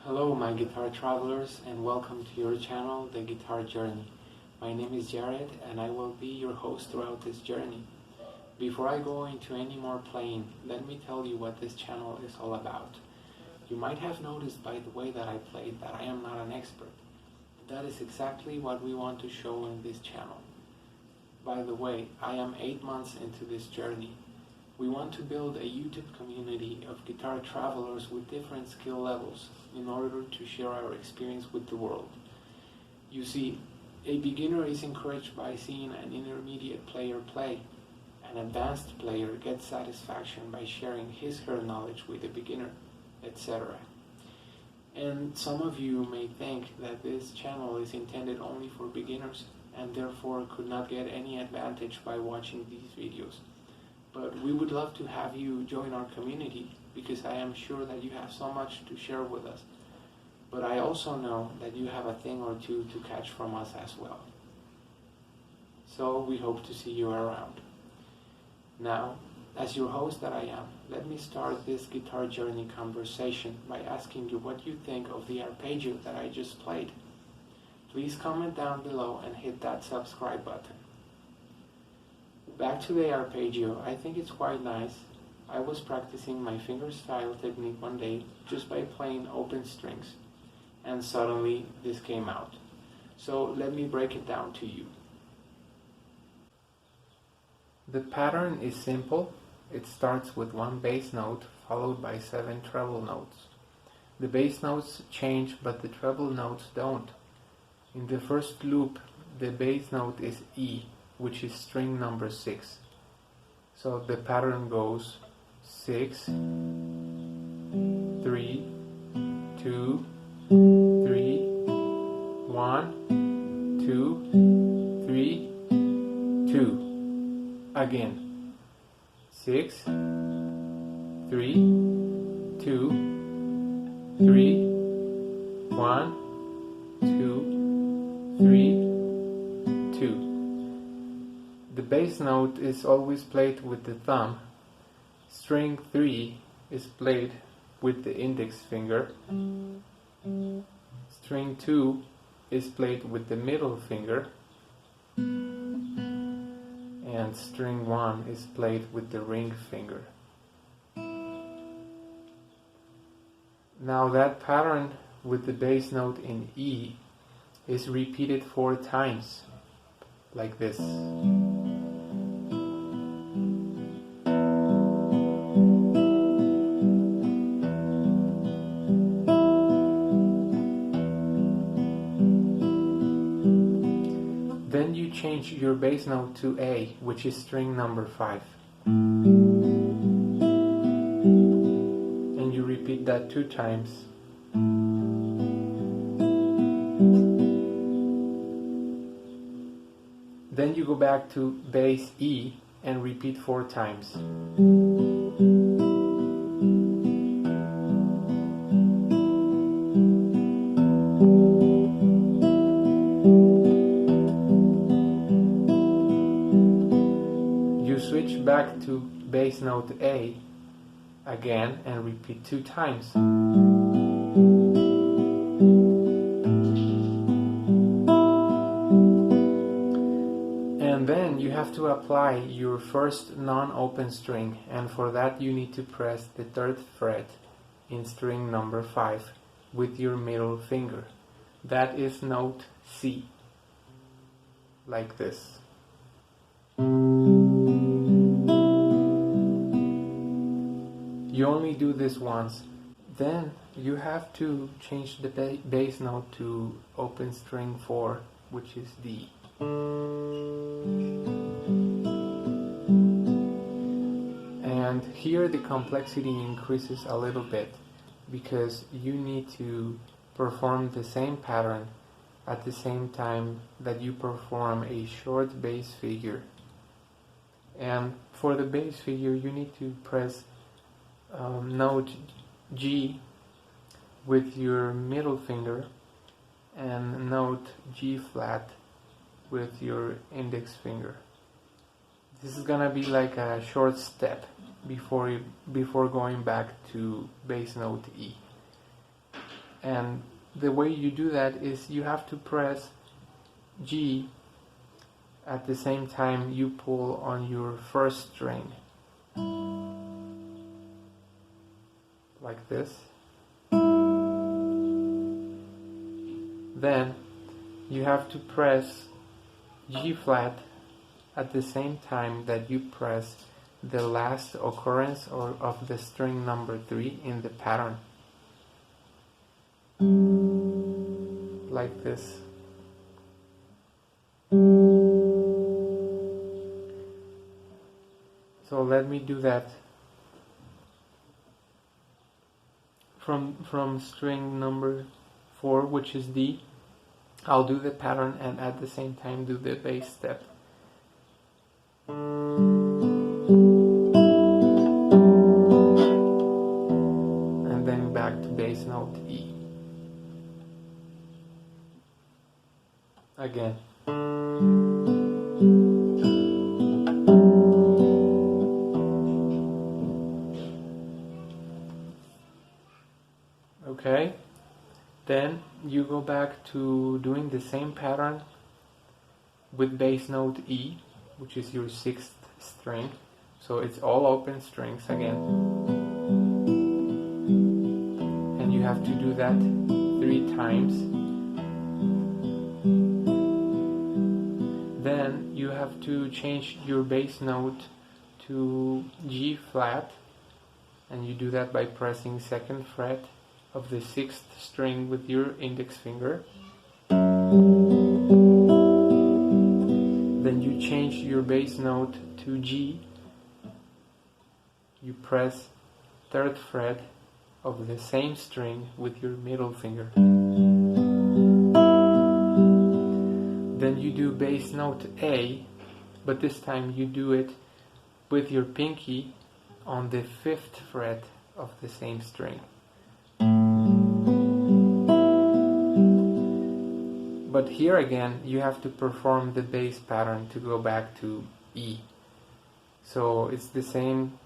Hello my guitar travelers, and welcome to your channel, The Guitar Journey. My name is Jared and I will be your host throughout this journey. Before I go into any more playing, let me tell you what this channel is all about. You might have noticed by the way that I played that I am not an expert. That is exactly what we want to show in this channel. By the way, I am 8 months into this journey. We want to build a YouTube community of guitar travelers with different skill levels in order to share our experience with the world. You see, a beginner is encouraged by seeing an intermediate player play. An advanced player gets satisfaction by sharing his/her knowledge with a beginner, etc. And some of you may think that this channel is intended only for beginners and therefore could not get any advantage by watching these videos. But we would love to have you join our community because I am sure that you have so much to share with us. But I also know that you have a thing or two to catch from us as well. So we hope to see you around. Now, as your host that I am, let me start this guitar journey conversation by asking you what you think of the arpeggio that I just played. Please comment down below and hit that subscribe button. Back to the arpeggio, I think it's quite nice. I was practicing my fingerstyle technique one day just by playing open strings, and suddenly this came out. So let me break it down to you. The pattern is simple. It starts with one bass note followed by 7 treble notes. The bass notes change, but the treble notes don't. In the first loop, the bass note is E, which is string number 6. So the pattern goes 6, 3, 2, 3, 1, 2, 3, 2. Again. 6, 3, 2, 3, 1, 2, 3, 2. The bass note is always played with the thumb. String 3 is played with the index finger. String 2 is played with the middle finger. And string 1 is played with the ring finger. Now that pattern with the bass note in E is repeated 4 times, like this. Then you change your bass note to A, which is string number 5. And you repeat that 2 times. Then you go back to bass E and repeat 4 times. You switch back to bass note A again and repeat 2 times. And then you have to apply your first non-open string, and for that you need to press the 3rd fret in string number 5 with your middle finger. That is note C, like this. You only do this once. Then you have to change the bass note to open string 4, which is D. And here the complexity increases a little bit because you need to perform the same pattern at the same time that you perform a short bass figure. And for the bass figure you need to press note G with your middle finger and note G flat with your index finger. This is gonna be like a short step before going back to bass note E. And the way you do that is you have to press G at the same time you pull on your first string, like this. Then you have to press G flat at the same time that you press the last occurrence of the string number 3 in the pattern, like this. So let me do that from string number 4, which is D. I'll do the pattern and at the same time do the bass step. And then back to bass note E. Again. Okay, then you go back to doing the same pattern with bass note E, which is your 6th string. So it's all open strings again. And you have to do that 3 times. Then you have to change your bass note to G flat, and you do that by pressing 2nd fret of the 6th string with your index finger. Then you change your bass note to G. You press 3rd fret of the same string with your middle finger. Then you do bass note A, but this time you do it with your pinky on the 5th fret of the same string. But here again, you have to perform the bass pattern to go back to E. So it's the same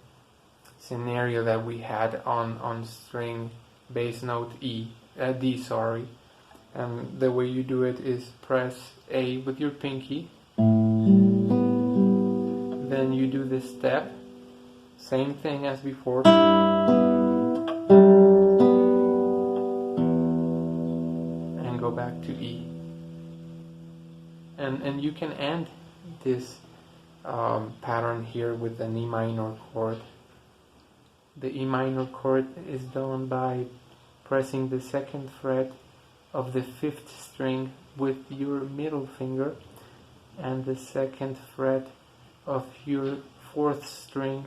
scenario that we had on string bass note D, sorry. And the way you do it is press A with your pinky. Then you do this step, same thing as before. And go back to E. And you can end this pattern here with an E minor chord. The E minor chord is done by pressing the 2nd fret of the 5th string with your middle finger and the 2nd fret of your 4th string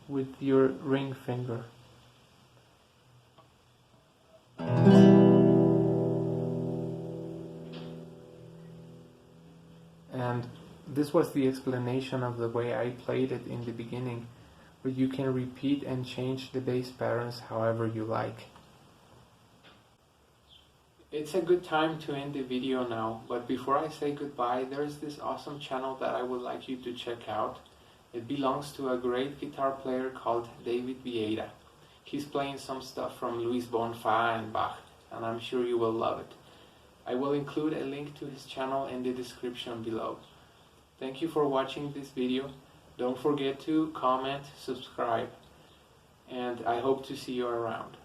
with your ring finger. And this was the explanation of the way I played it in the beginning, but you can repeat and change the bass patterns however you like. It's a good time to end the video now, but before I say goodbye, there's this awesome channel that I would like you to check out. It belongs to a great guitar player called David Vieira. He's playing some stuff from Luis Bonfa and Bach, and I'm sure you will love it. I will include a link to his channel in the description below. Thank you for watching this video. Don't forget to comment, subscribe, and I hope to see you around.